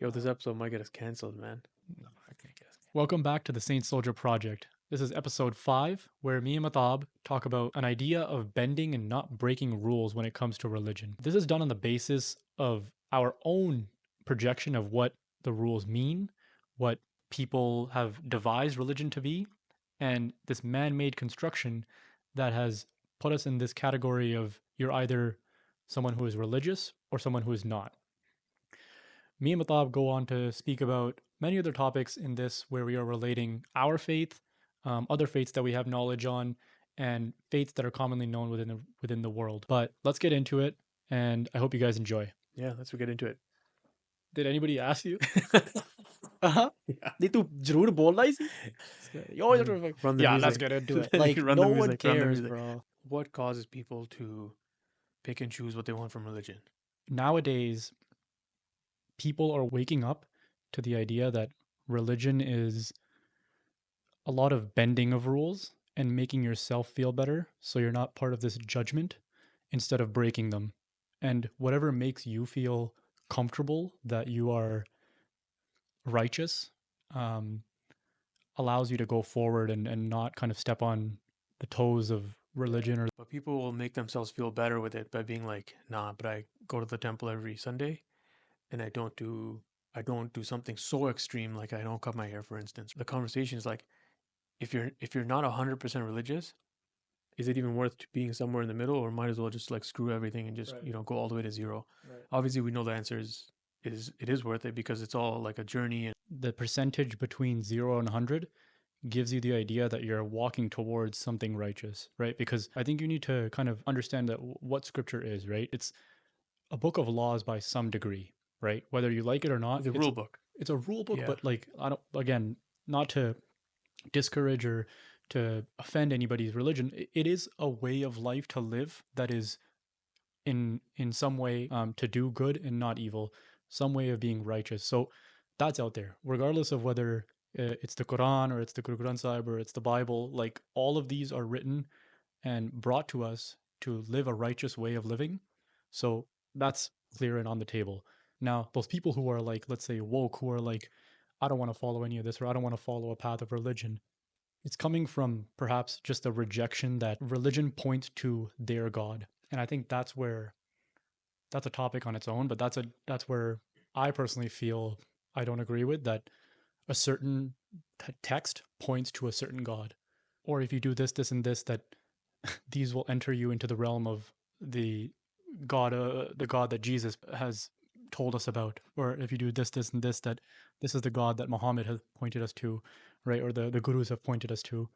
Yo, this episode might get us canceled, man. No, I can't guess. Welcome back to the Saint Soldier Project. This is episode 5, where me and Matab talk about an idea of bending and not breaking rules when it comes to religion. This is done on the basis of our own projection of what the rules mean, what people have devised religion to be, and this man made construction that has put us in this category of you're either someone who is religious or someone who is not. Me and Matab go on to speak about many other topics in this where we are relating our faith, other faiths that we have knowledge on, and faiths that are commonly known within the world. But let's get into it, and I hope you guys enjoy. Yeah, let's get into it. Did anybody ask you? Yeah. नहीं तू जरूर बोलना ही सी. Yo, Run the yeah, music. let's get into it. Like Run the no one music. Run the cares, music. bro. What causes people to pick and choose what they want from religion? Nowadays, people are waking up to the idea that religion is a lot of bending of rules and making yourself feel better so you're not part of this judgment instead of breaking them. And whatever makes you feel comfortable that you are righteous um, allows you to go forward and not kind of step on the toes of religion or But people will make themselves feel better with it by being like, nah, but I go to the temple every Sunday and I don't do something so extreme like I don't cut my hair, for instance. The conversation is like, if you're not 100% religious, is it even worth being somewhere in the middle, or might as well just like screw everything and just Right. go all the way to zero? Right. Obviously, we know the answer is it is worth it because it's all like a journey. And The percentage between 0 and 100 gives you the idea that you're walking towards something righteous, right? Because I think you need to kind of understand that what scripture is, right? It's a book of laws by some degree, right? Whether you like it or not, it's a rule book. it's a rule book, Yeah. but like I don't, again, not to discourage or to offend anybody's religion, it is a way of life to live that is in some way to do good and not evil, some way of being righteous. So that's out there, regardless of whether it's the Quran or it's the Guru Granth Sahib or it's the Bible. Like all of these are written and brought to us to live a righteous way of living. So that's clear and on the table. Now, those people who are like, let's say, woke, who are like, I don't want to follow any of this or I don't want to follow a path of religion, it's coming from perhaps just a rejection that religion points to their God. And I think that's a topic on its own, but that's where I personally feel I don't agree with that a certain text points to a certain God. Or if you do this, this, and this, that these will enter you into the realm of the God that Jesus has told us about. Or if you do this, this, and this, that this is the God that Muhammad has pointed us to, right? Or the gurus have pointed us to.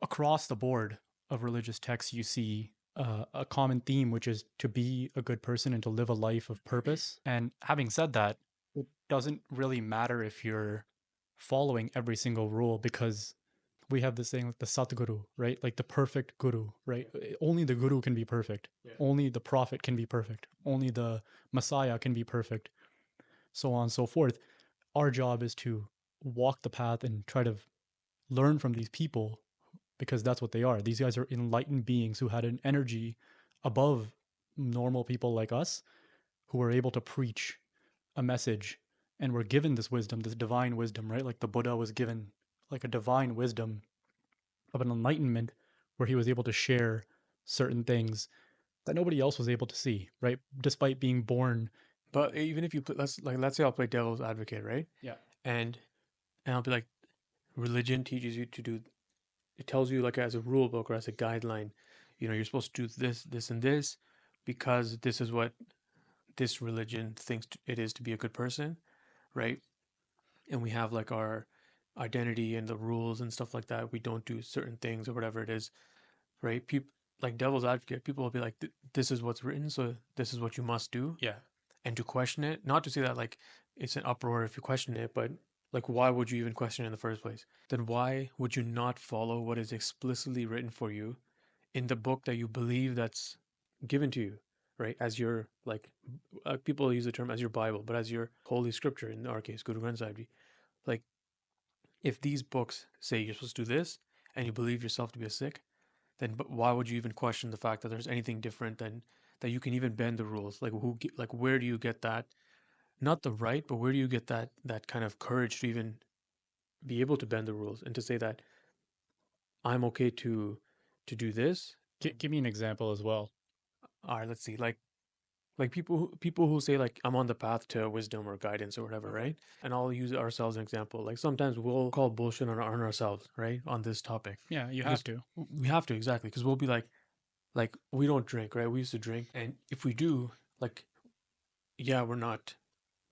Across the board of religious texts, you see a common theme, which is to be a good person and to live a life of purpose. And having said that, it doesn't really matter if you're following every single rule because we have this thing like the Satguru, right? Like the perfect guru, right? Only the guru can be perfect. Yeah. Only the prophet can be perfect. Only the Messiah can be perfect. So on and so forth. Our job is to walk the path and try to learn from these people because that's what they are. These guys are enlightened beings who had an energy above normal people like us who were able to preach a message and were given this wisdom, this divine wisdom, right? Like the Buddha was given like a divine wisdom of an enlightenment where he was able to share certain things that nobody else was able to see, right? Despite being born. But even if you let's say I'll play devil's advocate, right? Yeah. And I'll be like, religion teaches you to do. It tells you like as a rule book or as a guideline, you're supposed to do this, this, and this, because this is what this religion thinks it is to be a good person, right? And we have like our identity and the rules and stuff like that. We don't do certain things or whatever it is, right? People like devil's advocate, people will be like, this is what's written, so this is what you must do. Yeah. And to question it, not to say that like it's an uproar if you question it, but like, why would you even question it in the first place? Then why would you not follow what is explicitly written for you in the book that you believe that's given to you, right? As your, like, people use the term as your Bible, but as your holy scripture, in our case, Guru Granth Sahib Ji. Like, if these books say you're supposed to do this and you believe yourself to be a Sikh, then why would you even question the fact that there's anything different than that you can even bend the rules? Like, where do you get that not the right, but where do you get that kind of courage to even be able to bend the rules and to say that I'm okay to do this? Give me an example as well. All right, let's see. Like people who say like I'm on the path to wisdom or guidance or whatever, Okay. right? And I'll use ourselves as an example. Like sometimes we'll call bullshit on ourselves, right? On this topic. Yeah, you have Because to. we have to, exactly, because we'll be like we don't drink, right? We used to drink, and if we do, like, yeah, we're not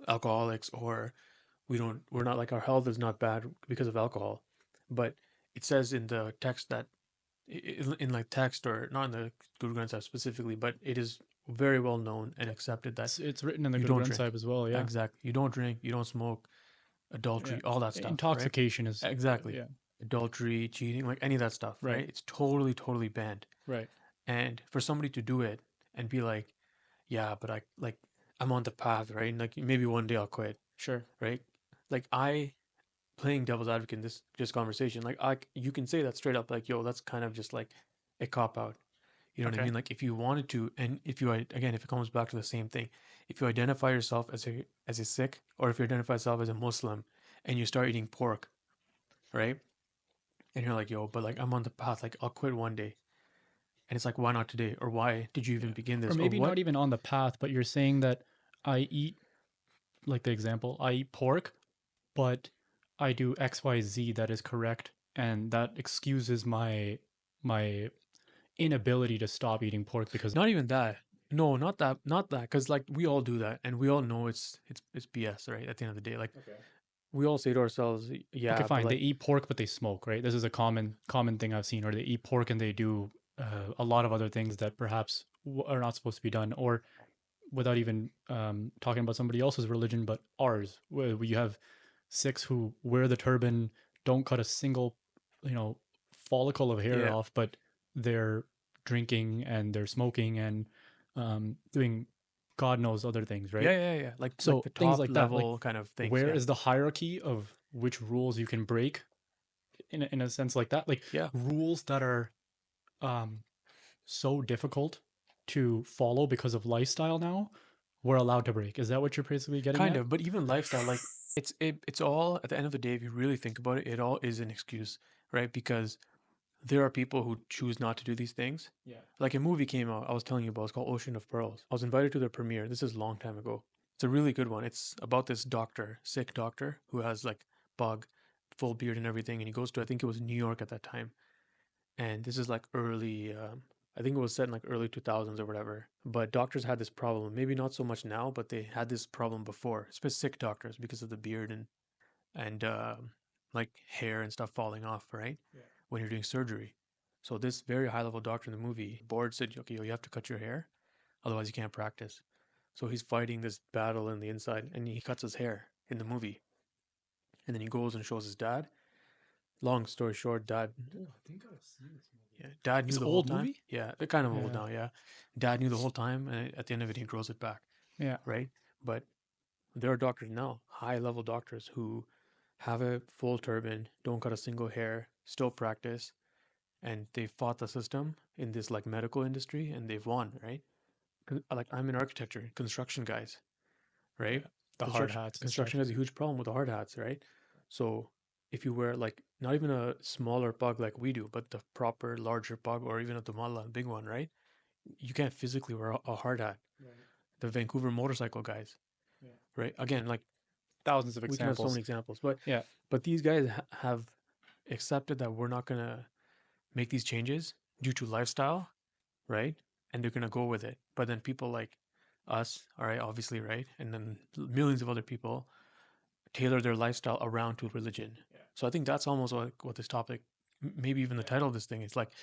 alcoholics, or we're not like our health is not bad because of alcohol. But it says in the text that in like text, or not in the Guru Granth Sahib specifically, but it is very well known and accepted that It's written in the you Guru don't Granth drink. Sahib as well. Yeah. Exactly. You don't drink, you don't smoke, Yeah. adultery, all that stuff, right? Intoxication is Exactly. yeah. Adultery, cheating, like any of that stuff, Right. right? It's totally, totally banned. Right. And for somebody to do it and be like, yeah, but I'm on the path, right? And like maybe one day I'll quit, Sure. right? Like I playing devil's advocate in this just conversation, like I you can say that straight up, like, yo, that's kind of just like a cop out. You know what I Okay. mean? Like if you wanted to, and if you again, if it comes back to the same thing, if you identify yourself as a Sikh, or if you identify yourself as a Muslim, and you start eating pork, right? And you're like, yo, but like I'm on the path, like I'll quit one day, and it's like, why not today? Or why did you even Yeah. begin Or this? Or maybe what? not even on the path, but you're saying that I eat, like the example, I eat pork, but I do XYZ that is correct, and that excuses my inability to stop eating pork because Not even that. No, not that. Because like we all do that, and we all know it's BS, right? At the end of the day, like okay. we all say to ourselves, Okay, yeah, but fine. They like, eat pork, but they smoke, right? This is a common thing I've seen. Or they eat pork and they do a lot of other things that perhaps are not supposed to be done. Or without even talking about somebody else's religion, but ours, where you have Sikhs who wear the turban, don't cut a single, you know, follicle of hair yeah, off, but they're drinking and they're smoking and doing God knows other things, right? yeah, like So the things top like that, like level kind of things. where Yeah, is the hierarchy of which rules you can break in a sense like that? Like yeah, rules that are um, so difficult to follow because of lifestyle now, we're allowed to break. Is that what you're basically getting kind at? of. But even lifestyle, like it's all at the end of the day, if you really think about it, it all is an excuse, right? Because there are people who choose not to do these things. Yeah. Like a movie came out, I was telling you about, it's called Ocean of Pearls. I was invited to the premiere. This is a long time ago. It's a really good one. It's about this doctor, sick doctor, who has like bug, full beard and everything. And he goes to, I think it was New York at that time. And this is like early, I think it was set in like early 2000s or whatever. But doctors had this problem. Maybe not so much now, but they had this problem before, especially sick doctors, because of the beard and like hair and stuff falling off, right? Yeah. When you're doing surgery. So this very high level doctor in the movie, board said, okay, yo, you have to cut your hair, otherwise you can't practice. So he's fighting this battle in the inside, and he cuts his hair in the movie, and then he goes and shows his dad. Long story short, dad, Oh, I think I've seen this movie. yeah, dad knew It's the whole old time. movie. Yeah, they're kind of old Yeah. now. Yeah, dad knew the whole time, and at the end of it, he grows it back, Yeah. right? But there are doctors now, high level doctors, who have a full turban, don't cut a single hair, still practice, and they fought the system in this like medical industry, and they've won, right? Like I'm in architecture, construction guys, right? Yeah. The hard hats and Construction stuff. has a huge problem with the hard hats, right? So if you wear like not even a smaller pug like we do, but the proper larger pug, or even a Dumala, big one, right? You can't physically wear a hard hat. Right. The Vancouver motorcycle guys, Yeah. right? Again, like Thousands of we can have so examples. many examples, but Yeah. these guys have accepted that we're not gonna make these changes due to lifestyle, right? And they're gonna go with it. But then people like us, all right, obviously, right, and then millions of other people tailor their lifestyle around to religion. Yeah. So I think that's almost like what this topic, maybe even the Yeah. title of this thing is like,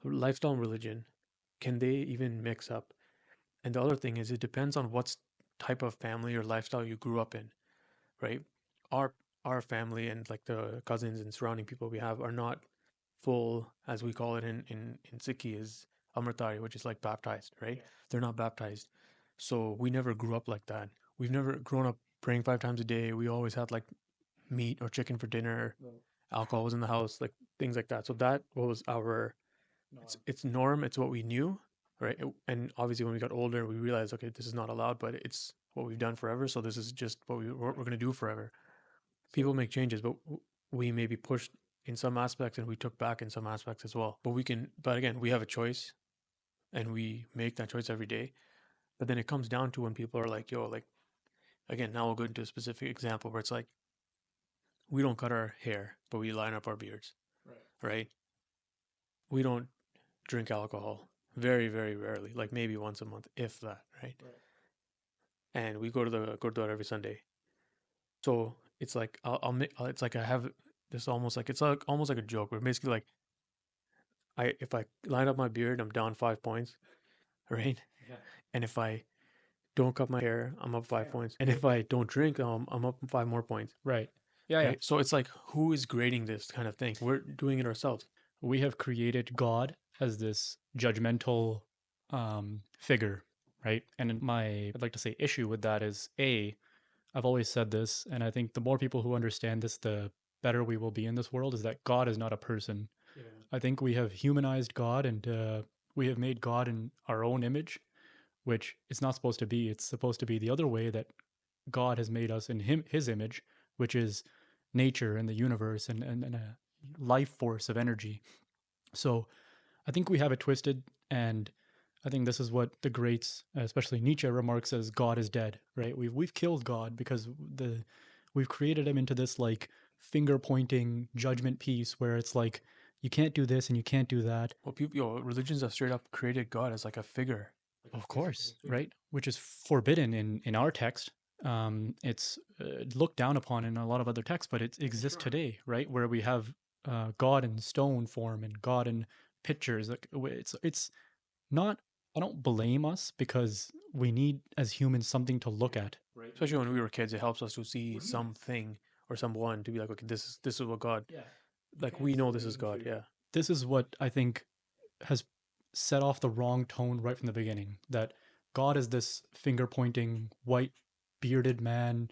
lifestyle and religion. Can they even mix up? And the other thing is, it depends on what type of family or lifestyle you grew up in, right? Our our family and like the cousins and surrounding people we have are not full, as we call it in Sikhi, is Amritari, which is like baptized, right? Yeah. They're not baptized. So we never grew up like that. We've never grown up praying 5 times a day. We always had like meat or chicken for dinner. Right. Alcohol was in the house, like things like that. So that was our, Norm. it's norm. It's what we knew, right? And obviously, when we got older, we realized, okay, this is not allowed. But what we've done forever. So this is just what we're going to do forever. People make changes, but we may be pushed in some aspects and we took back in some aspects as well. But again, we have a choice and we make that choice every day. But then it comes down to when people are like, yo, like, again, now we'll go into a specific example where it's like, we don't cut our hair, but we line up our beards, right? We don't drink alcohol very, very rarely, like maybe once a month, if that, right? And we go to the Gurdwara every Sunday. So it's like it's like I have this almost like it's like almost like a joke. Where basically like if I line up my beard, I'm down 5 points, right? Yeah. And if I don't cut my hair, I'm up 5 points. And if I don't drink, I'm up 5 more points, Right. Yeah, yeah. right? So it's like who is grading this kind of thing? We're doing it ourselves. We have created God as this judgmental figure, right? And I'd like to say, issue with that is I've always said this, and I think the more people who understand this, the better we will be in this world, is that God is not a person. Yeah. I think we have humanized God, and we have made God in our own image, which it's not supposed to be. It's supposed to be the other way, that God has made us in his image, which is nature and the universe, and a life force of energy. So I think we have it twisted, and I think this is what the greats, especially Nietzsche, remarks as God is dead. Right? We've killed God because we've created him into this like finger pointing judgment piece where it's like you can't do this and you can't do that. Well, religions have straight up created God as like a figure. Of course, right? Which is forbidden in our text. It's looked down upon in a lot of other texts, but it exists today, right? Where we have God in stone form and God in pictures. Like it's not. I don't blame us because we need as humans something to look at. Right. Especially when we were kids, it helps us to see something or someone to be like, okay, this is what God. Yeah. Like we know this is God. Yeah. This is what I think has set off the wrong tone right from the beginning. That God is this finger pointing, white bearded man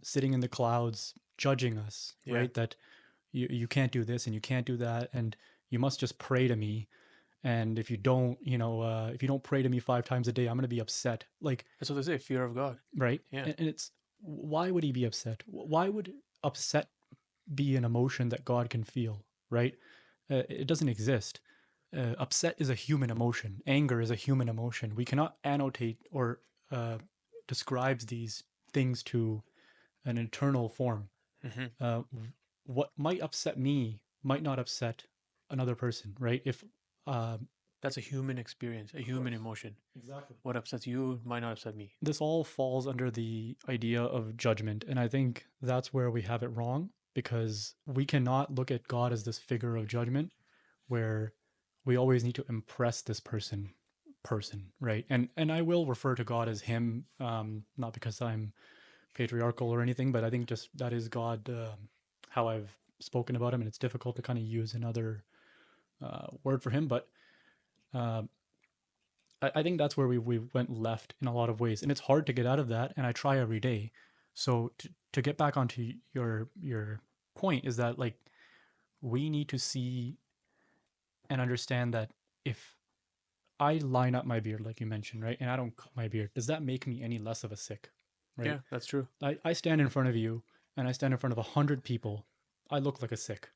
sitting in the clouds, judging us, Yeah. right? That you can't do this and you can't do that, and you must just pray to me. And if you don't, if you don't pray to me 5 times a day, I'm going to be upset. Like, That's what they say, fear of God. right? Yeah. And it's, why would he be upset? Why would upset be an emotion that God can feel, right? It doesn't exist. Upset is a human emotion. Anger is a human emotion. We cannot annotate or describes these things to an internal form. Mm-hmm. What might upset me might not upset another person, right? If That's a human experience, a human emotion. exactly What upsets you might not upset me. this all falls under the idea of judgment, and I think that's where we have it wrong, because we cannot look at God as this figure of judgment where we always need to impress this person, right? And I will refer to God as him, not because I'm patriarchal or anything, but I think just that is God, how I've spoken about him, and it's difficult to kind of use another word for him. But I think that's where we went left in a lot of ways, and it's hard to get out of that. And I try every day. So to get back onto your point is that, like, we need to see and understand that if I line up my beard, like you mentioned, right, and I don't cut my beard, does that make me any less of a Sikh? Right? Yeah, that's true. I stand in front of you and I stand in front of 100 people. I look like a Sikh,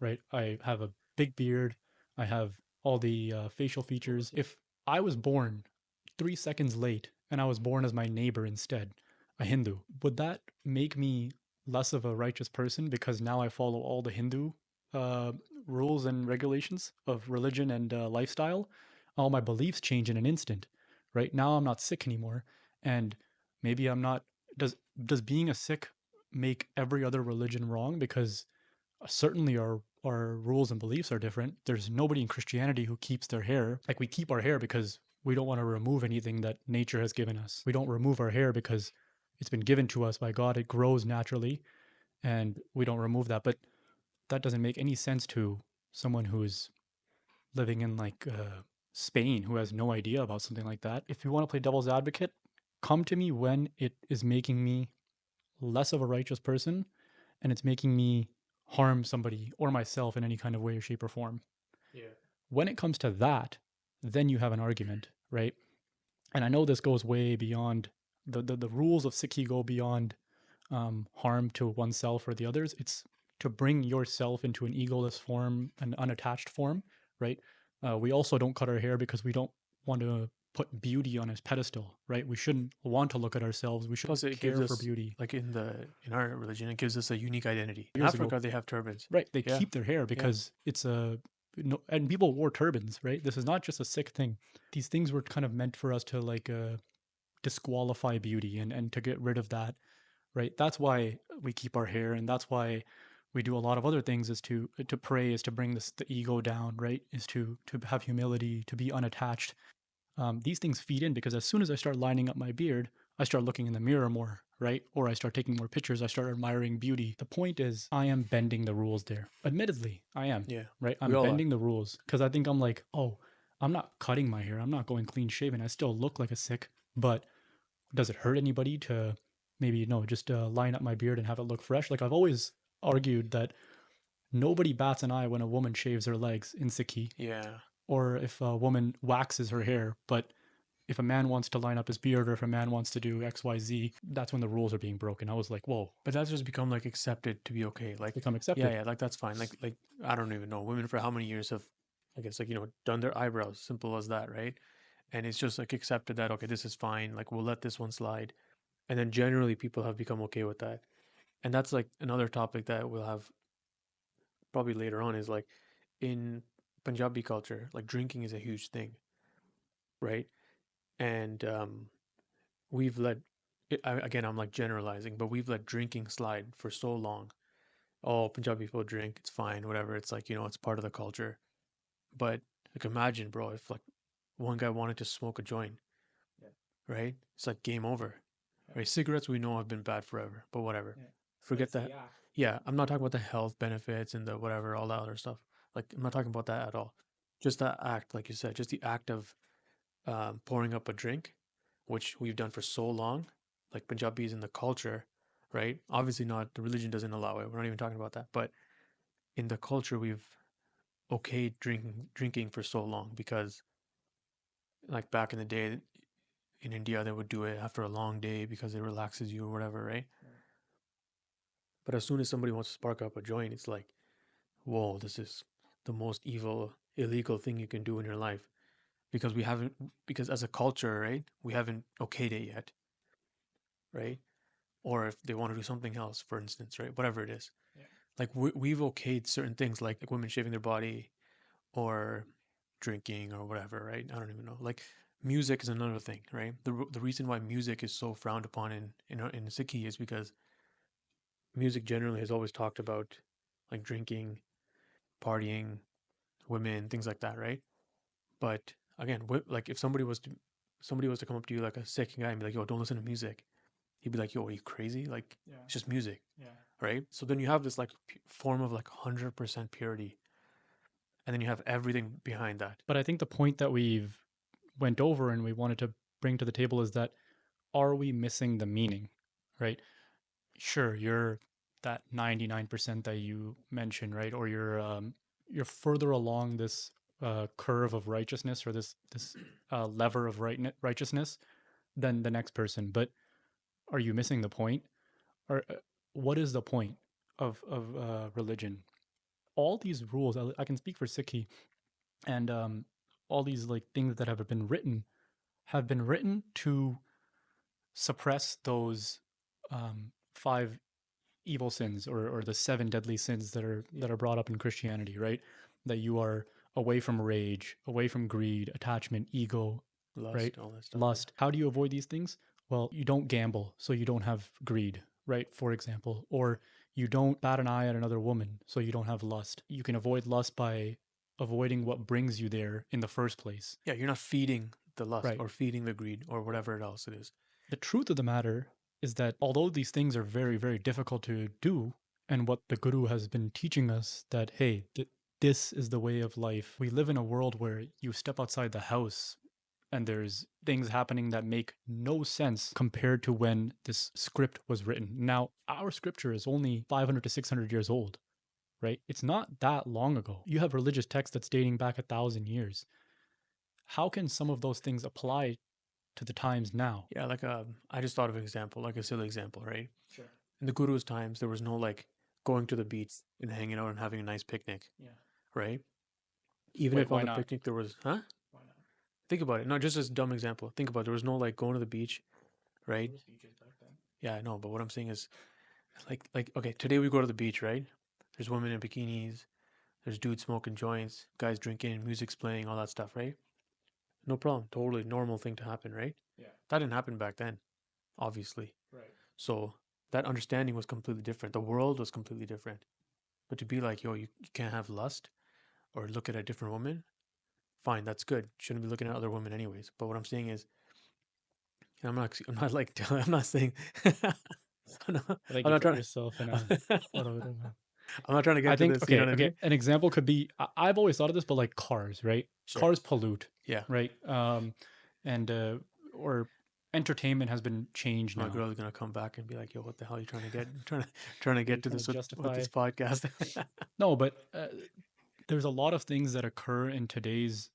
right? I have a big beard. I have all the facial features. If I was born 3 seconds late and I was born as my neighbor instead, a Hindu, would that make me less of a righteous person because now I follow all the Hindu uh, rules and regulations of religion and lifestyle? All my beliefs change in an instant, right? Now I'm not Sikh anymore, and maybe I'm not. Does being a Sikh make every other religion wrong? Because certainly our rules and beliefs are different. There's nobody in Christianity who keeps their hair. Like, we keep our hair because we don't want to remove anything that nature has given us. We don't remove our hair because it's been given to us by God. It grows naturally, and we don't remove that. But that doesn't make any sense to someone who's living in like Spain, who has no idea about something like that. If you want to play devil's advocate, come to me when it is making me less of a righteous person and it's making me harm somebody or myself in any kind of way or shape or form. Yeah. When it comes to that, then you have an argument, right? And I know this goes way beyond The rules of Sikhi go beyond harm to oneself or the others. It's to bring yourself into an egoless form, an unattached form, right? We also don't cut our hair because we don't want to put beauty on a pedestal, right? We shouldn't want to look at ourselves. We Plus, shouldn't it gives care for us beauty. like in our religion, it gives us a unique identity. In Years ago, Africa, they have turbans. right? They Yeah, keep their hair yeah, because it's a no, and people wore turbans, right? This is not just a Sikh thing. These things were kind of meant for us to like disqualify beauty and to get rid of that, right? That's why we keep our hair, and that's why we do a lot of other things. Is to pray, is to bring the ego down, right? Is to have humility, to be unattached. These things feed in because as soon as I start lining up my beard, I start looking in the mirror more, right? Or I start taking more pictures, I start admiring beauty. The point is, I am bending the rules there. Admittedly, I am, yeah. right? We I'm all are. bending the rules because I think I'm like, oh, I'm not cutting my hair, I'm not going clean shaven. I still look like a Sikh, but does it hurt anybody to maybe just line up my beard and have it look fresh? Like I've always argued that nobody bats an eye when a woman shaves her legs in Sikhi, Yeah. or if a woman waxes her hair, but if a man wants to line up his beard or if a man wants to do XYZ, that's when the rules are being broken. I was like, whoa, But that's just become like accepted to be okay. it's Like, become yeah, accepted. yeah, like that's fine. Like I don't even know. Women for how many years have, I guess, like, done their eyebrows. Simple as that, right? And it's just like accepted that, okay, this is fine. Like, we'll let this one slide. And then generally people have become okay with that. And that's like another topic that we'll have probably later on is like in Punjabi culture, like drinking is a huge thing, right? And we've let, again, I'm like generalizing, but we've let drinking slide for so long. Oh, Punjabi people drink, it's fine, whatever. It's like, it's part of the culture. But like imagine, bro, if like one guy wanted to smoke a joint, Yeah, right? It's like game over. yeah, Right? Cigarettes we know have been bad forever, but whatever. yeah. But Forget it's that. the act. Yeah, I'm not talking about the health benefits and the whatever, all that other stuff. Like I'm not talking about that at all. Just that act, like you said, just the act of pouring up a drink, which we've done for so long, like Punjabis in the culture, right? Obviously not, the religion doesn't allow it. We're not even talking about that. But in the culture, we've okayed drinking for so long because like back in the day in India, they would do it after a long day because it relaxes you or whatever, right? Right. But as soon as somebody wants to spark up a joint, it's like, whoa, this is the most evil, illegal thing you can do in your life because because as a culture, right, we haven't okayed it yet, right? Or if they want to do something else, for instance, right, whatever it is, Yeah. like we've okayed certain things like women shaving their body or drinking or whatever, right? I don't even know. Like music is another thing, right? The reason why music is so frowned upon in Sikhi is because music generally has always talked about like drinking, partying, women, things like that, right? But again, like if somebody was to come up to you like a Sikh guy and be like, "Yo, don't listen to music," he'd be like, "Yo, are you crazy? Like Yeah. it's just music." Yeah. Right? So then you have this like form of like 100% purity, and then you have everything behind that. But I think the point that we've went over and we wanted to bring to the table is that, are we missing the meaning, right? Sure, you're that 99% that you mentioned, right? Or you're further along this curve of righteousness, or this lever of righteousness than the next person. But are you missing the point? Or what is the point of religion? All these rules, I can speak for Sikhi, and all these like things that have been written to suppress those five evil sins, or the seven deadly sins that are brought up in Christianity, right? That you are away from rage, away from greed, attachment, ego, right? Lust, all that stuff. Yeah. Lust. How do you avoid these things? Well, you don't gamble, so you don't have greed, right? For example, or you don't bat an eye at another woman, so you don't have lust. You can avoid lust by avoiding what brings you there in the first place, Yeah, you're not feeding the lust right? or feeding the greed or whatever else it is. The truth of the matter is that although these things are very, very difficult to do, and what the Guru has been teaching us that, hey, this is the way of life. We live in a world where you step outside the house and there's things happening that make no sense compared to when this script was written. Now, our scripture is only 500 to 600 years old, right? It's not that long ago. You have religious text that's dating back 1,000 years. How can some of those things apply to the times now. Yeah, like I just thought of an example, like a silly example, right? Sure. In the Guru's times, there was no like going to the beach and hanging out and having a nice picnic, Yeah. right? Even Wait, if on why the not? picnic there was, huh? Why not? Think about it. Not just as a dumb example. Think about it. There was no like going to the beach, There right? was beaches back then. Yeah, I know. But what I'm saying is, like, okay, today we go to the beach, right? There's women in bikinis. There's dudes smoking joints, guys drinking, music's playing, all that stuff, right? No problem. Totally normal thing to happen, right? Yeah. That didn't happen back then, obviously. Right. So that understanding was completely different. The world was completely different. But to be like, yo, you can't have lust or look at a different woman, fine, that's good. Shouldn't be looking at other women anyways. But what I'm saying is, I'm not like, I'm not saying, I'm not, I think I'm you not put trying yourself in a to, little bit of a. I'm not trying to I get to think this. You know okay, what I okay. mean? An example could be I've always thought of this, but like cars, right? Sure. Cars pollute, Yeah. right? And or entertainment has been changed My now. girl is gonna come back and be like, "Yo, what the hell are you trying to get? Trying to You're get to trying to this with justify this podcast?" no, but there's a lot of things that occur in today's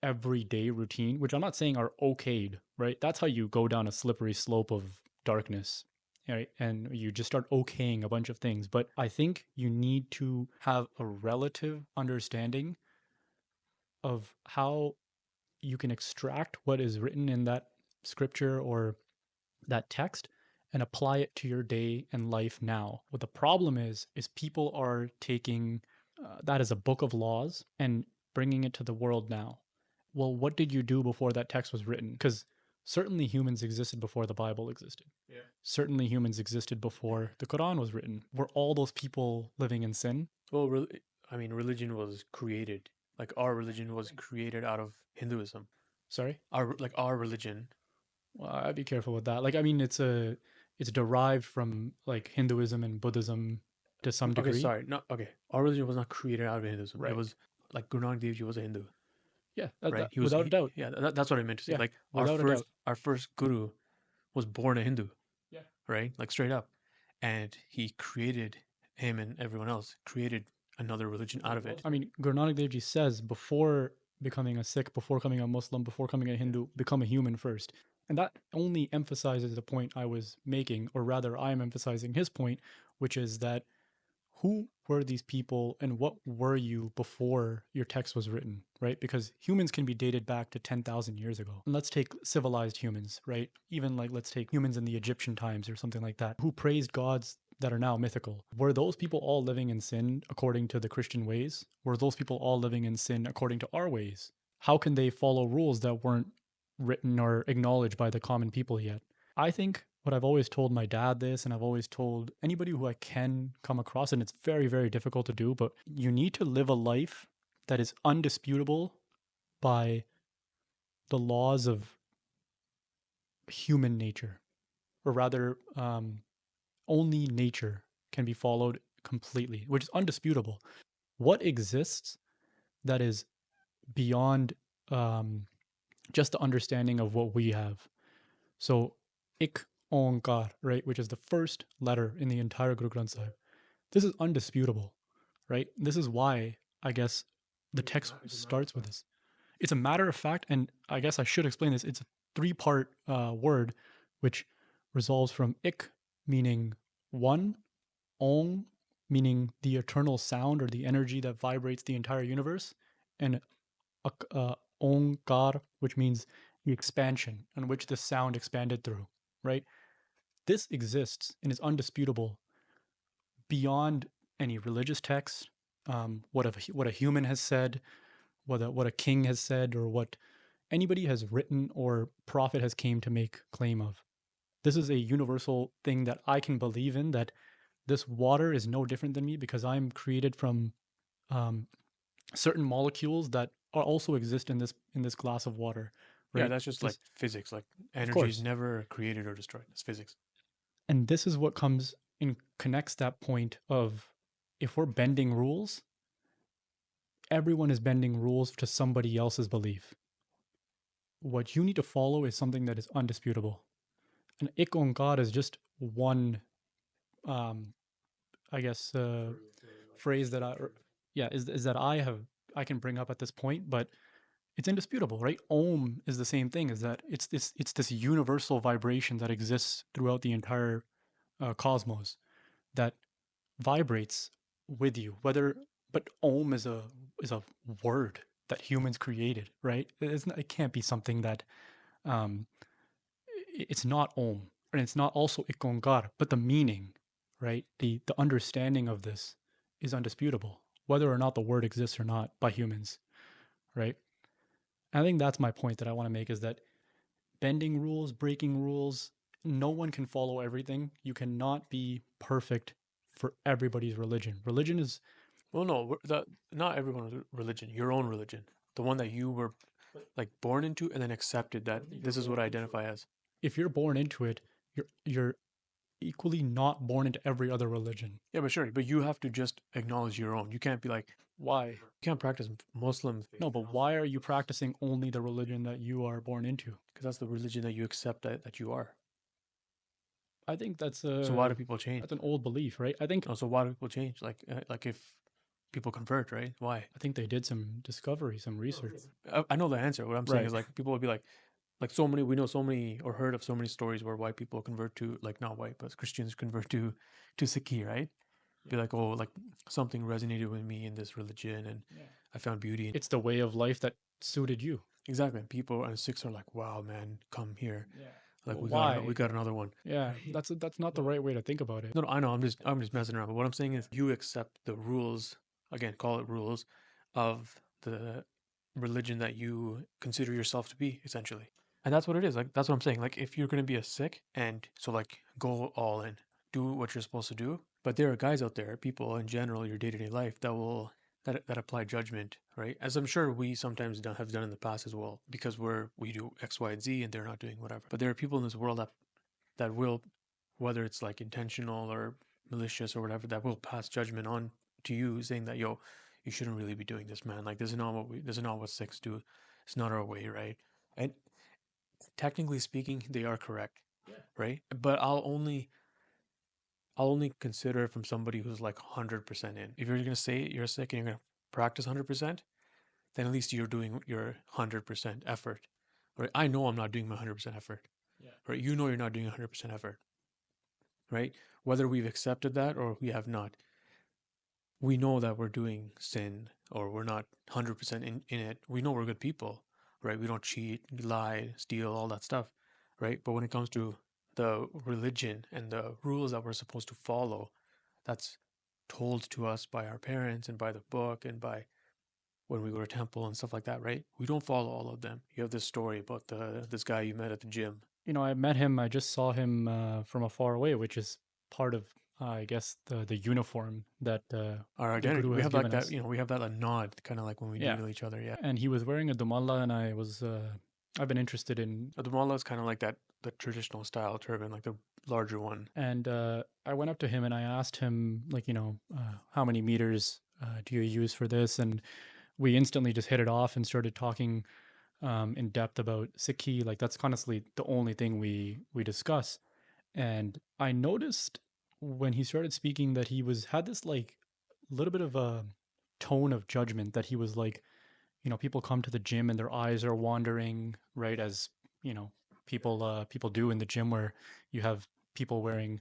everyday routine, which I'm not saying are okayed, right? That's how you go down a slippery slope of darkness, right? And you just start okaying a bunch of things. But I think you need to have a relative understanding of how you can extract what is written in that scripture or that text and apply it to your day and life now. What the problem is people are taking that as a book of laws and bringing it to the world now. Well, what did you do before that text was written? Because certainly humans existed before the Bible existed. Yeah. Certainly humans existed before the Quran was written. Were all those people living in sin? Well, I mean, religion was created. Like our religion was created out of Hinduism. Sorry? Our religion. Well, I'd be careful with that. Like, I mean, it's derived from like Hinduism and Buddhism to some Okay, degree. sorry, not okay. Our religion was not created out of Hinduism. It Right. was like Guru Nanak Dev Ji was a Hindu, Yeah, right? without a doubt. Yeah. That's what I meant to say. Yeah, Like without a doubt. our first guru was born a Hindu, Yeah. right? Like straight up, and he created him and everyone else created another religion out of it. I mean, Guru Nanak Dev Ji says before becoming a Sikh, before becoming a Muslim, before becoming a Hindu, become a human first. And that only emphasizes the point I was making, or rather, I am emphasizing his point, which is that who were these people and what were you before your text was written, right? Because humans can be dated back to 10,000 years ago. And let's take civilized humans, right? Even like let's take humans in the Egyptian times or something like that, who praised gods that are now mythical. Were those people all living in sin according to the Christian ways? Were those people all living in sin according to our ways? How can they follow rules that weren't written or acknowledged by the common people yet? I think what I've always told my dad this, and I've always told anybody who I can come across, and it's very, very difficult to do, but you need to live a life that is undisputable by the laws of human nature, or rather, only nature can be followed completely, which is undisputable. What exists that is beyond um, just the understanding of what we have? So, ik onkar, right, which is the first letter in the entire Guru Granth Sahib. This is undisputable, right? This is why I guess the text starts with this. It's a matter of fact, and I guess I should explain this. It's a three-part word, which resolves from ik, meaning one, ong, meaning the eternal sound or the energy that vibrates the entire universe, and onkar, which means the expansion on which the sound expanded through, right? This exists and is undisputable beyond any religious text, what a human has said, what a king has said, or what anybody has written or prophet has came to make claim of. This is a universal thing that I can believe in. That this water is no different than me because I'm created from um, certain molecules that are also exist in this glass of water, Yeah, right? that's just like This, physics. Like of energy is course, never created or destroyed. It's physics. and this is what comes and connects that point of if we're bending rules, everyone is bending rules to somebody else's belief. What you need to follow is something that is undisputable. And ik onkar is just one, um, I guess, phrase that I, yeah, is that I can bring up at this point, but it's indisputable, right? Ohm is the same thing. Is that it's this universal vibration that exists throughout the entire cosmos that vibrates with you. Whether but Ohm is a word that humans created, right? It can't be something that um, it's not Om, and it's not also Ikongar, but the meaning, right? The understanding of this is undisputable, whether or not the word exists or not by humans, right? I think that's my point that I want to make is that bending rules, breaking rules, no one can follow everything. You cannot be perfect for everybody's religion. Religion is Well, no, not everyone's religion. Your own religion, the one that you were like born into, and then accepted that this is what I identify as. if you're born into it, you're equally not born into every other religion. Yeah, but sure, but you have to just acknowledge your own. You can't be like, Why? you can't practice Muslim faith No, but why are you practicing only the religion that you are born into? because that's the religion that you accept that you are. I think So why do people change? that's an old belief, right? No, so why do people change? Like if people convert, right? Why? I think they did some discovery, some research. I know the answer. What I'm saying is like people will be like so many. We know so many or heard of so many stories where white people convert to like not white, but Christians convert to Sikhi, right? Be like, oh, like something resonated with me in this religion, and I found beauty. It's the way of life that suited you. Exactly. And people and Sikhs are like, wow, man, come here. Like Well, we why? got another one. Yeah, that's not the right way to think about it. No, no, I know. I'm just messing around. But what I'm saying is, you accept the rules. Again, call it rules of the religion that you consider yourself to be, essentially. And that's what it is. Like that's what I'm saying. Like if you're gonna be a Sikh, and so like go all in, do what you're supposed to do. But there are guys out there, people in general, your day to day life that will that apply judgment, right? As I'm sure we sometimes have done in the past as well, because we do X, Y, and Z, and they're not doing whatever. But there are people in this world that will, whether it's like intentional or malicious or whatever, that will pass judgment on to you, saying that yo, you shouldn't really be doing this, man. Like this is not what Sikhs do. It's not our way, right? And technically speaking, they are correct, right? But I'll only consider it from somebody who's like 100% in. If you're gonna say you're Sikh and you're gonna practice 100%, then at least you're doing your 100% effort. Right? I know I'm not doing my 100% effort. Right? You know you're not doing 100% effort. Right? Whether we've accepted that or we have not, we know that we're doing sin or we're not 100% in it. We know we're good people, right? We don't cheat, lie, steal, all that stuff, right? But when it comes to the religion and the rules that we're supposed to follow, that's told to us by our parents and by the book and by when we go to temple and stuff like that, right? We don't follow all of them. You have this story about this guy you met at the gym. I met him. I just saw him from afar away, which is part of, I guess, the uniform that Our the identity. guru We has have given like that, us. we have that nod, kind of like when we Yeah, kneel to each other. Yeah. and he was wearing a dumalla, and I've been interested in. The Mala is kind of like that, the traditional style turban, like the larger one. And I went up to him and I asked him, like, how many meters do you use for this? And we instantly just hit it off and started talking in depth about Sikhi. Like that's honestly the only thing we discuss. And I noticed when he started speaking that he had this like little bit of a tone of judgment, that he was like, people come to the gym and their eyes are wandering, right? As you know, people do in the gym, where you have people wearing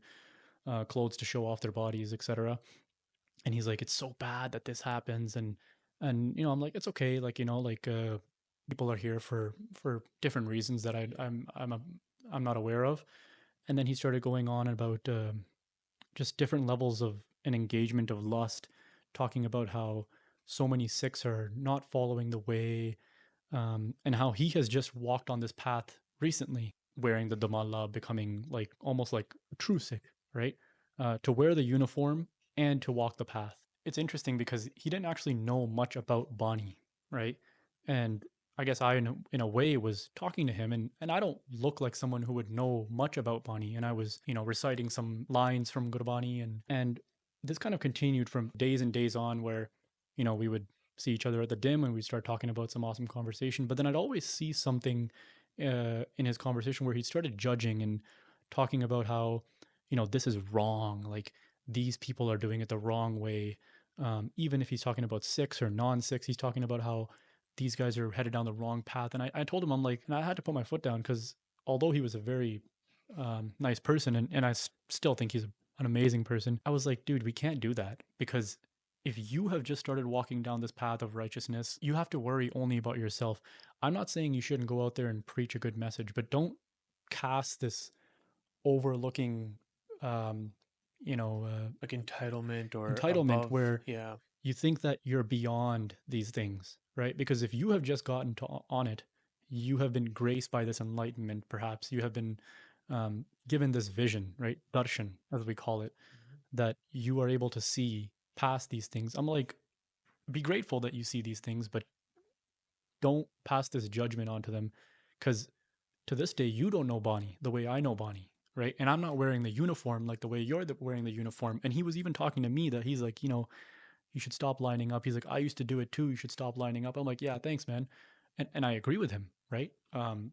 clothes to show off their bodies, etc. And he's like, it's so bad that this happens, and I'm like, it's okay, like like people are here for different reasons that I'm not aware of. And then he started going on about just different levels of an engagement of lust, talking about how so many Sikhs are not following the way, and how he has just walked on this path recently, wearing the Damala, becoming like almost like a true Sikh, right? To wear the uniform and to walk the path. It's interesting because he didn't actually know much about Bani, right? And I guess I, in a way, was talking to him, and I don't look like someone who would know much about Bani. And I was, reciting some lines from Gurbani, and this kind of continued from days and days on, where, we would see each other at the dim and we'd start talking about some awesome conversation. But then I'd always see something in his conversation where he started judging and talking about how, this is wrong. Like these people are doing it the wrong way. Even if he's talking about Sikhs or non-Sikhs, he's talking about how these guys are headed down the wrong path. And I told him, I'm like, and I had to put my foot down because although he was a very nice person, and still think he's an amazing person, I was like, dude, we can't do that because if you have just started walking down this path of righteousness, you have to worry only about yourself. I'm not saying you shouldn't go out there and preach a good message, but don't cast this overlooking, um, Like entitlement or entitlement above. where Yeah. you think that you're beyond these things, right? Because if you have just gotten on it, you have been graced by this enlightenment, perhaps. You have been given this vision, right? Darshan, as we call it, that you are able to see past these things. I'm like, be grateful that you see these things, but don't pass this judgment onto them because to this day, you don't know Bonnie the way I know Bonnie, right? And I'm not wearing the uniform like the way you're wearing the uniform. And he was even talking to me that he's like, you should stop lining up. He's like, I used to do it too. You should stop lining up. I'm like, yeah, thanks, man. And I agree with him, right?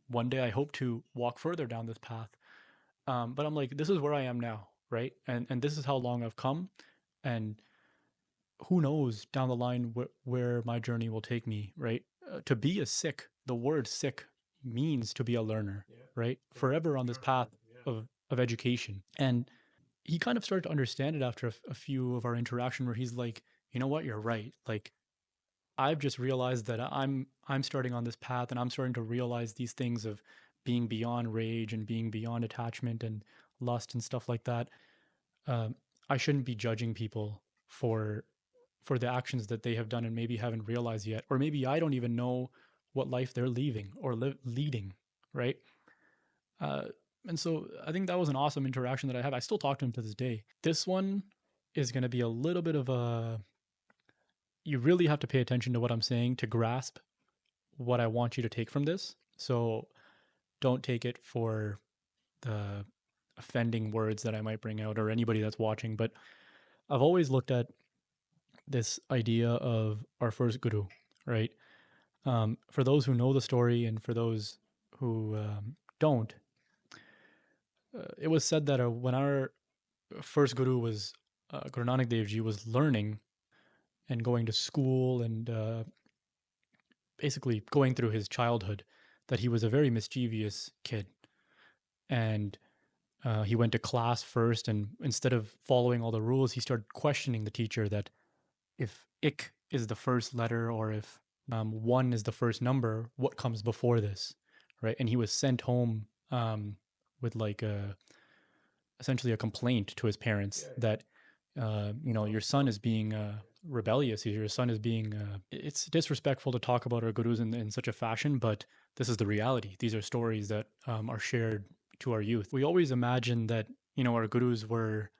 One day I hope to walk further down this path. But I'm like, this is where I am now, right? And this is how long I've come. And who knows down the line where my journey will take me, right? To be a Sikh, the word Sikh means to be a learner, right? Forever on this path of education. And he kind of started to understand it after a few of our interaction where he's like, you know what, you're right. Like I've just realized that I'm starting on this path and I'm starting to realize these things of being beyond rage and being beyond attachment and lust and stuff like that. Um, I shouldn't be judging people for the actions that they have done and maybe haven't realized yet, or maybe I don't even know what life they're leaving or leading, right? Uh, and so I think that was an awesome interaction that I have. I still talk to him to this day. This one is going to be a little bit of a. You really have to pay attention to what I'm saying to grasp what I want you to take from this. So don't take it for the offending words that I might bring out or anybody that's watching. But I've always looked at this idea of our first guru, right? For those who know the story and for those who don't, it was said that when our first guru was Guru Nanak Dev Ji was learning and going to school and basically going through his childhood, that he was a very mischievous kid. And he went to class first, and instead of following all the rules, he started questioning the teacher that if ik is the first letter or if one is the first number, what comes before this, right? And he was sent home with like essentially a complaint to his parents that your son is being rebellious. Your son is being. It's disrespectful to talk about our gurus in such a fashion, but this is the reality. These are stories that are shared to our youth. We always imagine that our gurus were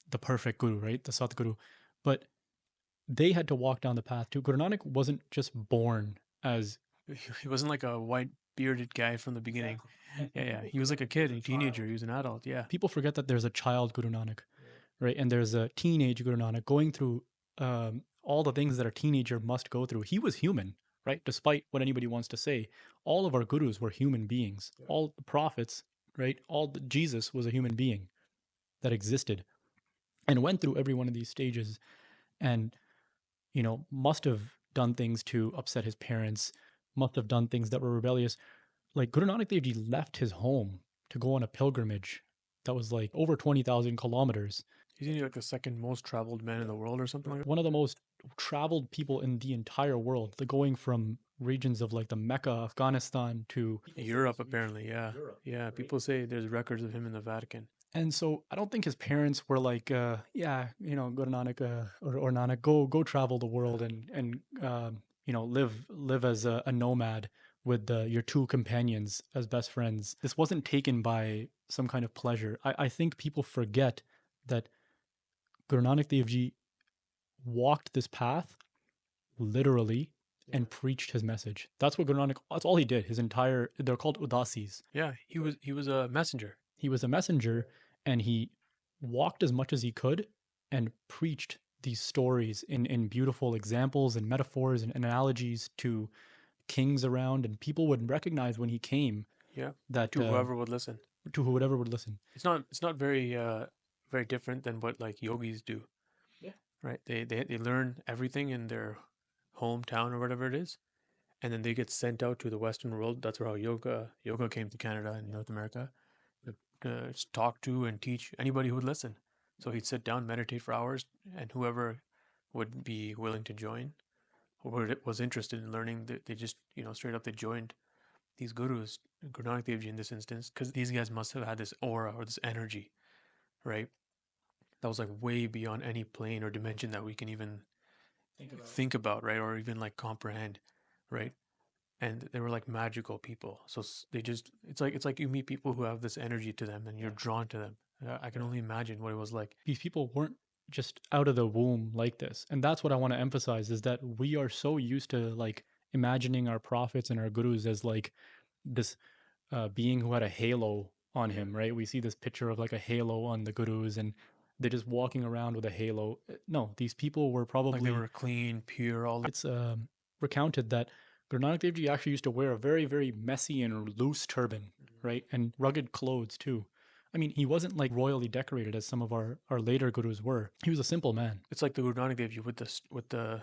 the perfect guru, right? The Satguru, but they had to walk down the path too. Guru Nanak wasn't just born as He wasn't like a white bearded guy from the beginning. Yeah, yeah. He was like a kid, a teenager. He was an adult. Yeah. people forget that there's a child Guru Nanak, right? And there's a teenage Guru Nanak going through all the things that a teenager must go through. He was human, right? Despite what anybody wants to say, all of our gurus were human beings. All the prophets, right? Jesus was a human being that existed and went through every one of these stages, and must have done things to upset his parents, must have done things that were rebellious. Like Guru Nanak Dev Ji left his home to go on a pilgrimage that was like over 20,000 kilometers. Isn't he like the second most traveled man in the world or something like that? One of the most traveled people in the entire world, going from regions of like the Mecca, Afghanistan to Europe, apparently. Yeah. Yeah. People say there's records of him in the Vatican. and so I don't think his parents were like, yeah, Guru Nanak or Nanak, go travel the world and live as a nomad with your two companions as best friends. This wasn't taken by some kind of pleasure. I think people forget that Guru Nanak Dev Ji walked this path literally and preached his message. That's what Guru Nanak. That's all he did. They're called udasis. Yeah. He was a messenger. He was a messenger, and he walked as much as he could and preached these stories in beautiful examples and metaphors and analogies to kings around, and people would recognize when he came Yeah. that To whoever would listen. to whoever would listen. It's not very very different than what like yogis do. Yeah. Right? They learn everything in their hometown or whatever it is, and then they get sent out to the Western world. That's how yoga came to Canada and North America to talk to and teach anybody who would listen. So he'd sit down, meditate for hours, and whoever would be willing to join or was interested in learning, they just straight up they joined these gurus, Guru Nanak Dev Ji in this instance, because these guys must have had this aura or this energy, right? That was like way beyond any plane or dimension that we can even think about, right? Or even like comprehend, right? And they were like magical people. So they just it's like you meet people who have this energy to them and you're drawn to them. I can only imagine what it was like. These people weren't just out of the womb like this. And that's what I want to emphasize is that we are so used to like imagining our prophets and our gurus as like this being who had a halo on him, right? We see this picture of like a halo on the gurus and they're just walking around with a halo. No, these people were probably Like they were clean, pure, all it's recounted that Guru Nanak Dev Ji actually used to wear a very, very messy and loose turban, right? And rugged clothes too. I mean, he wasn't like royally decorated as some of our later gurus were. He was a simple man. It's like the Guru Nanak Dev Ji with the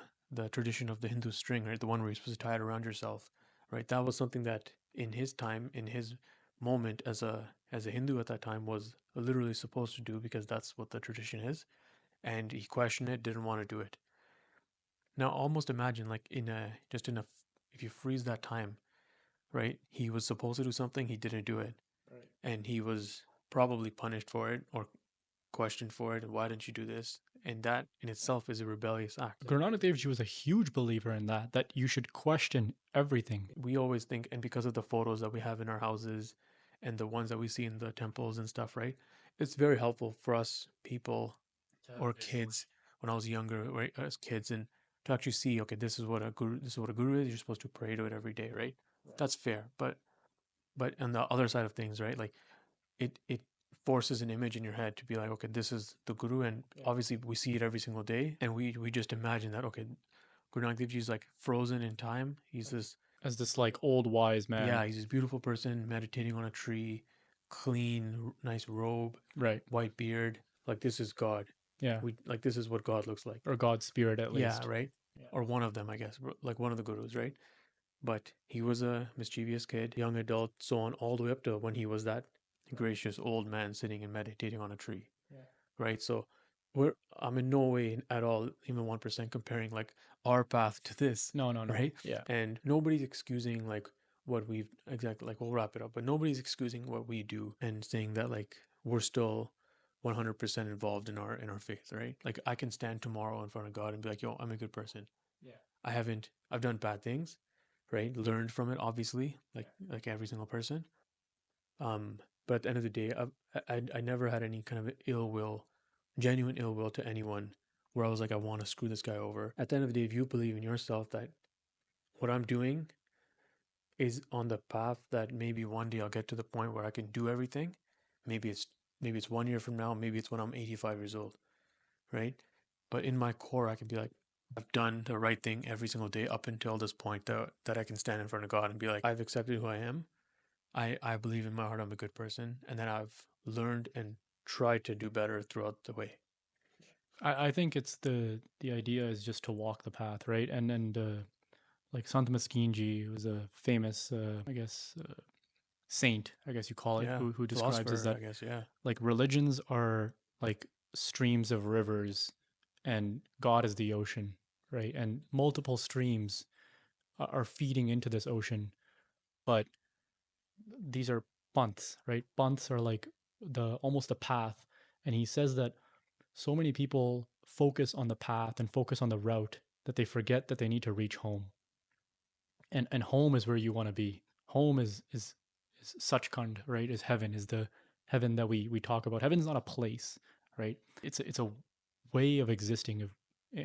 tradition of the Hindu string, right? The one where you're supposed to tie it around yourself, right? That was something that in his time, in his moment as a Hindu at that time was literally supposed to do because that's what the tradition is. And he questioned it, didn't want to do it. Now, almost imagine like if you freeze that time, right? He was supposed to do something, he didn't do it, Right. and he was probably punished for it or questioned for it. Why didn't you do this? And that in itself is a rebellious act. Guru Nanak Dev Ji was a huge believer in that you should question everything. We always think, and because of the photos that we have in our houses and the ones that we see in the temples and stuff, right? It's very helpful for us people or kids when I was younger, right? As kids, and to actually see, okay, this is what a guru is. You're supposed to pray to it every day, right? That's fair. But on the other side of things, right? Like it forces an image in your head to be like, okay, this is the guru, and obviously we see it every single day, and we just imagine that, okay, Guru Nanak Dev Ji is like frozen in time. He's this As this like old wise man. yeah, he's this beautiful person meditating on a tree, clean, nice robe, Right. white beard. Like this is God. Yeah. We like this is what God looks like. Or God's spirit at Yeah, least. right. Or one of them, I guess, like one of the gurus, right? But he was a mischievous kid, young adult, so on, all the way up to when he was that gracious old man sitting and meditating on a tree, right? So I'm in no way at all, even 1% comparing like our path to this, No. right? Yeah. And nobody's excusing like what we've exactly like we'll wrap it up, but nobody's excusing what we do and saying that like we're still 100% involved in our faith, right? Like I can stand tomorrow in front of God and be like, yo, I'm a good person. I've done bad things, right? Learned from it, obviously, like every single person. But at the end of the day, I never had any kind of ill will, genuine ill will to anyone where I was like, I want to screw this guy over. At the end of the day, if you believe in yourself that what I'm doing is on the path that maybe one day I'll get to the point where I can do everything. Maybe it's 1 year from now, maybe it's when I'm 85 years old, right? But in my core, I can be like, I've done the right thing every single day up until this point that I can stand in front of God and be like, I've accepted who I am. I believe in my heart I'm a good person, and then I've learned and tried to do better throughout the way. I think it's the idea is just to walk the path, right? And like Sant Miskinji, who was a famous, I guess, saint, I guess you call it, Yeah, who describes is philosopher, that I guess. Yeah, like religions are like streams of rivers, and God is the ocean, right? And multiple streams are feeding into this ocean, but these are punths, right? Punths are like the almost a path, and he says that so many people focus on the path and focus on the route that they forget that they need to reach home. And home is where you want to be. Home is Sachkhand, right? Is heaven, is the heaven that we talk about. Heaven's not a place, right? It's a way of existing of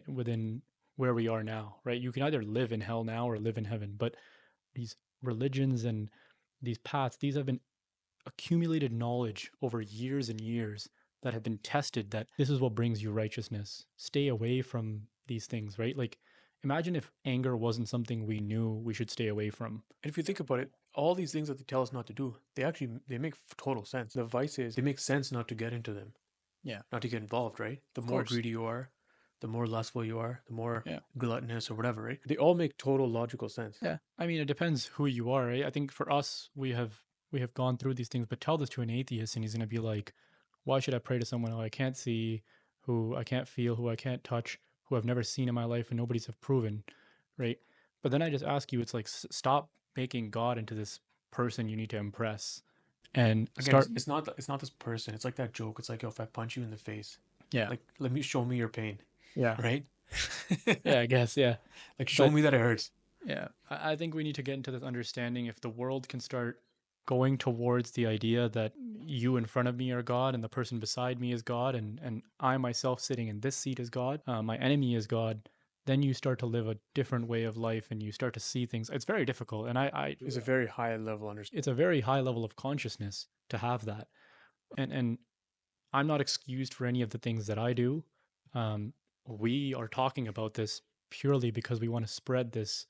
within where we are now, right? You can either live in hell now or live in heaven, but these religions and these paths, these have been accumulated knowledge over years and years that have been tested that this is what brings you righteousness. Stay away from these things, right? Like imagine if anger wasn't something we knew we should stay away from. and if you think about it, all these things that they tell us not to do, they make total sense. The vices, they make sense not to get into them, Yeah. not to get involved, right? The Of more course. greedy you are, the more lustful you are, the more Yeah. gluttonous or whatever, right? They all make total logical sense. Yeah. I mean, it depends who you are, right? I think for us, we have gone through these things, but tell this to an atheist and he's going to be like, why should I pray to someone who I can't see, who I can't feel, who I can't touch, who I've never seen in my life and nobody's have proven, right? But then I just ask you, it's like, stop making God into this person you need to impress and Again, start. it's not this person. It's like that joke. It's like, yo, if I punch you in the face, Yeah. like let me show me your pain, Yeah. right? Yeah, I guess. Yeah. Like show But me that it hurts. yeah, I think we need to get into this understanding. If the world can start going towards the idea that you in front of me are God and the person beside me is God, and I myself sitting in this seat is God, my enemy is God, then you start to live a different way of life and you start to see things. It's very difficult. And It's a very high level it's understanding. a very high level of consciousness to have that. And I'm not excused for any of the things that I do. Um, we are talking about this purely because we want to spread this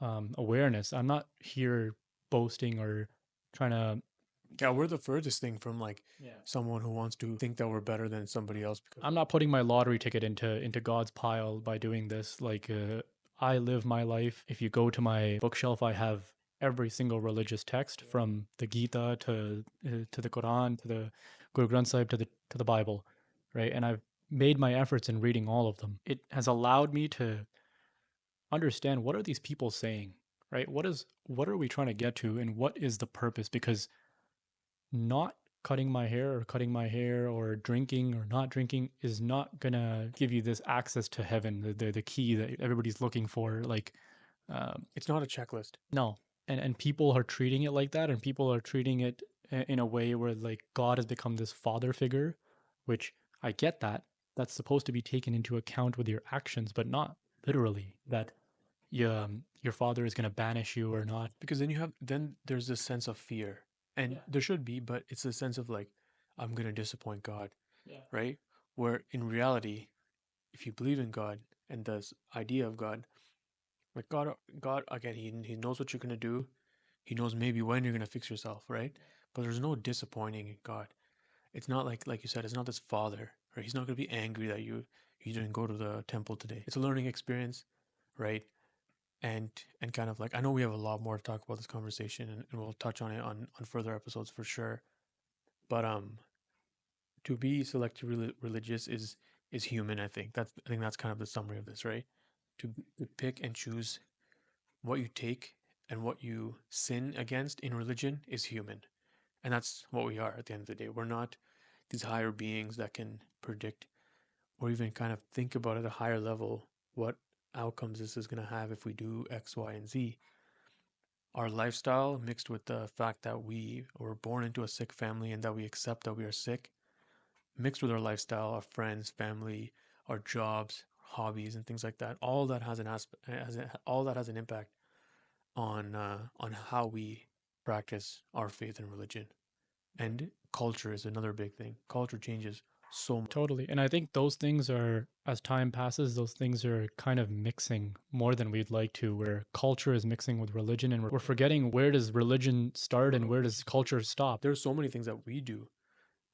awareness. I'm not here boasting or trying to. Yeah, we're the furthest thing from like Yeah. someone who wants to think that we're better than somebody else because I'm not putting my lottery ticket into God's pile by doing this. Like I live my life. If you go to my bookshelf, I have every single religious text from the Gita to the Quran to the Guru Granth Sahib to the Bible, right? And I've made my efforts in reading all of them. It has allowed me to understand what are these people saying, right? What are we trying to get to, and what is the purpose? Because not cutting my hair or drinking or not drinking is not gonna give you this access to heaven, the key that everybody's looking for. Like, it's not a checklist. no, and people are treating it like that, and people are treating it in a way where like God has become this father figure, which I get that that's supposed to be taken into account with your actions, but not literally that your father is going to banish you or not. Because then there's this sense of fear. And Yeah. there should be, but it's a sense of like, I'm gonna disappoint God, Yeah. right? Where in reality, if you believe in God and this idea of God, like God again, he knows what you're gonna do. He knows maybe when you're gonna fix yourself, right? But there's no disappointing in God. It's not like you said, it's not this father, right? He's not gonna be angry that you didn't go to the temple today. It's a learning experience, right? And kind of like I know we have a lot more to talk about this conversation and we'll touch on it on further episodes for sure. But to be selectively religious is human, I think that's kind of the summary of this, right? To pick and choose what you take and what you sin against in religion is human. And that's what we are at the end of the day. We're not these higher beings that can predict or even kind of think about at a higher level what outcomes this is going to have if we do X, Y, and Z. Our lifestyle mixed with the fact that we were born into a sick family and that we accept that we are sick, mixed with our lifestyle, our friends, family, our jobs, hobbies, and things like that, all that has an aspect, all that has an impact on how we practice our faith and religion. And culture is another big thing. Culture changes so much. Totally. And I think those things are, as time passes, those things are kind of mixing more than we'd like to, where culture is mixing with religion and we're forgetting where does religion start and where does culture stop. There's so many things that we do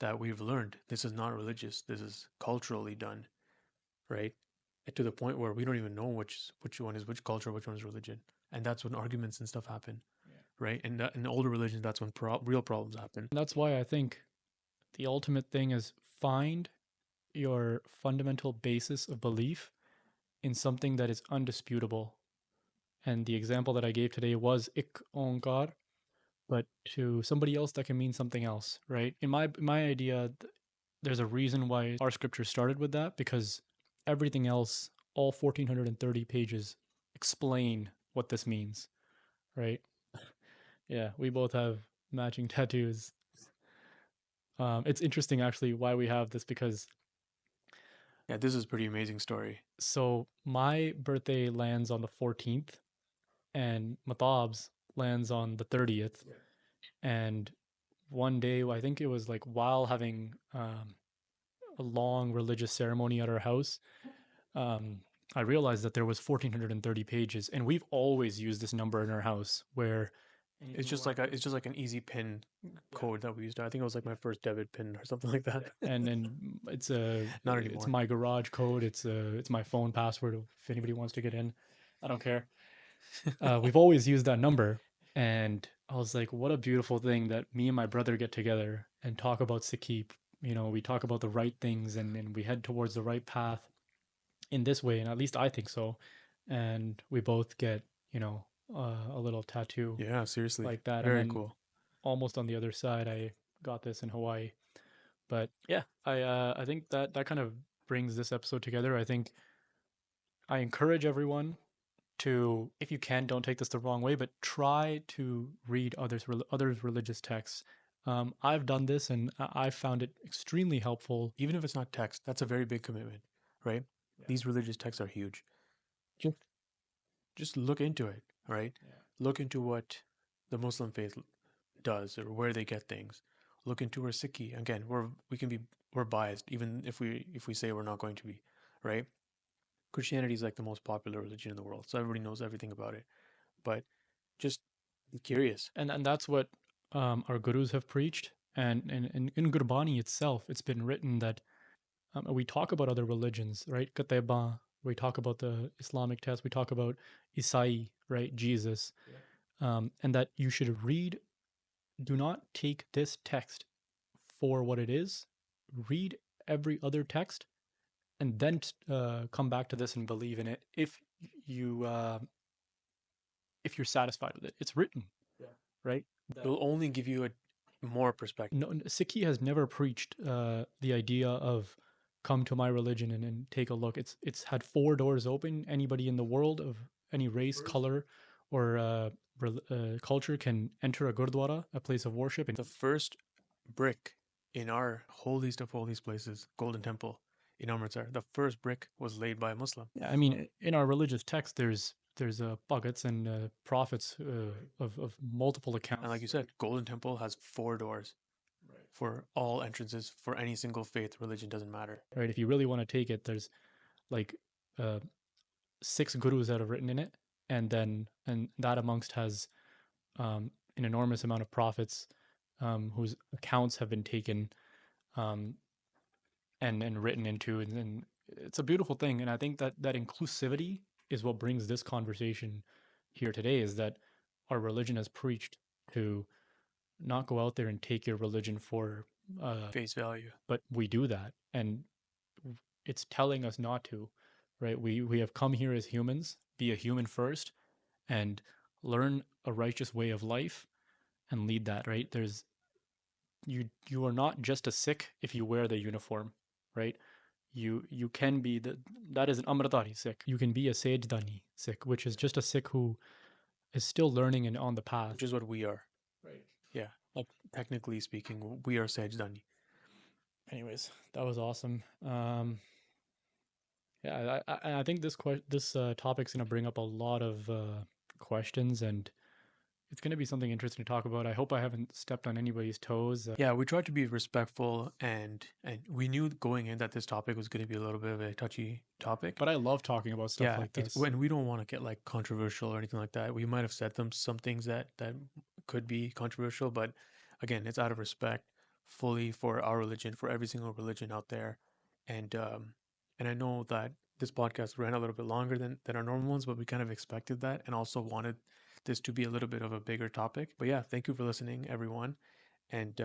that we've learned. This is not religious. This is culturally done, right? To the point where we don't even know which one is which culture, which one is religion, and that's when arguments and stuff happen, right? And in the older religions, that's when real problems happen. And that's why I think the ultimate thing is find your fundamental basis of belief in something that is undisputable. And the example that I gave today was ik onkar, but to somebody else that can mean something else, right? In my idea, there's a reason why our scripture started with that, because everything else, all 1430 pages, explain what this means, right? Yeah, we both have matching tattoos. It's interesting actually why we have this, because Yeah, this is a pretty amazing story. so my birthday lands on the 14th and Matab's lands on the 30th. And one day, I think it was like while having a long religious ceremony at our house, um, I realized that there was 1430 pages, and we've always used this number in our house where Anything you want to do. it's just like an easy pin Yeah. code that we used. I think it was like my first debit pin or something like that. Yeah. And Not it's anymore. my garage code. It's my phone password if anybody wants to get in. I don't care. We've always used that number, and I was like, what a beautiful thing that me and my brother get together and talk about Sakip. You know, we talk about the right things, and we head towards the right path in this way, and at least I think so. And we both get, you know, a little tattoo Yeah, seriously. like that, and Very then cool. almost on the other side, I got this in Hawaii. But yeah, I think that that kind of brings this episode together. I think I encourage everyone to, if you can, don't take this the wrong way, but try to read others religious texts. I've done this and I found it extremely helpful. Even if it's not text, that's a very big commitment, right? Yeah. These religious texts are huge. Just just look into it, right? Yeah. Look into what the Muslim faith does or where they get things. Look into where Sikhi. Again, we're biased, even if we say we're not going to be, right? Christianity is like the most popular religion in the world, so everybody knows everything about it. But just be curious. And that's what our gurus have preached. And in Gurbani itself, it's been written that we talk about other religions, right? Kateba, we talk about the Islamic text, we talk about Isai, right? Jesus, and that you should read. Do not take this text for what it is. Read every other text, and then come back to this and believe in it. You if you're satisfied with it, it's written, Yeah. right? It will only give you a more perspective. No, Sikhi has never preached the idea of come to my religion and take a look. It's had four doors open. Anybody in the world of any race, color, or culture can enter a gurdwara, a place of worship. And The first brick in our holiest of holiest places, Golden Temple in Amritsar, the first brick was laid by a Muslim. yeah, I mean, in our religious text, there's buckets and prophets of multiple accounts. And like you said, Golden Temple has four doors for all entrances for any single faith, religion, doesn't matter. Right? If you really want to take it, there's like uh, 6 gurus that have written in it, and that amongst has an enormous amount of prophets whose accounts have been taken um, and written into, and it's a beautiful thing. And I think that that inclusivity is what brings this conversation here today. Is that our religion has preached to not go out there and take your religion for Face value. but we do that, and it's telling us not to, right? We have come here as humans, be a human first, and learn a righteous way of life and lead that, right? There's you are not just a Sikh if you wear the uniform, right? You can be that is an Amritari Sikh. You can be a Sajdani Sikh, which is just a Sikh who is still learning and on the path. Which is what we are. Right. Yeah. Like technically speaking, we are Sajdani. Anyways, that was awesome. Yeah, I think this topic's gonna bring up a lot of questions, and it's gonna be something interesting to talk about. I hope I haven't stepped on anybody's toes. Yeah, we tried to be respectful, and we knew going in that this topic was going to be a little bit of a touchy topic. But I love talking about stuff Yeah, like it's this. when we don't want to get like controversial or anything like that. We might have said some things that could be controversial, but again, it's out of respect fully for our religion, for every single religion out there. And I know that this podcast ran a little bit longer than our normal ones, but we kind of expected that and also wanted this to be a little bit of a bigger topic. But yeah, thank you for listening, everyone. And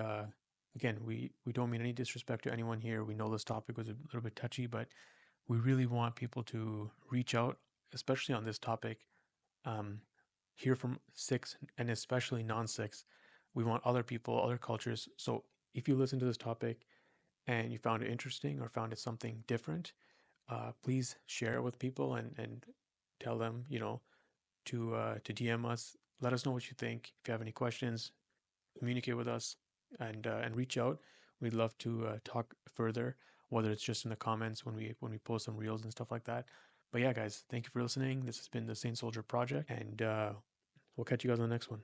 again, we don't mean any disrespect to anyone here. We know this topic was a little bit touchy, but we really want people to reach out, especially on this topic, um, hear from Sikhs and especially non-Sikhs. We want other people, other cultures. So if you listen to this topic and you found it interesting or found it something different, please share it with people and tell them, to DM us. Let us know what you think. If you have any questions, communicate with us and reach out. We'd love to talk further, whether it's just in the comments when we post some reels and stuff like that. But yeah, guys, thank you for listening. This has been the Saint Soldier Project, and we'll catch you guys on the next one.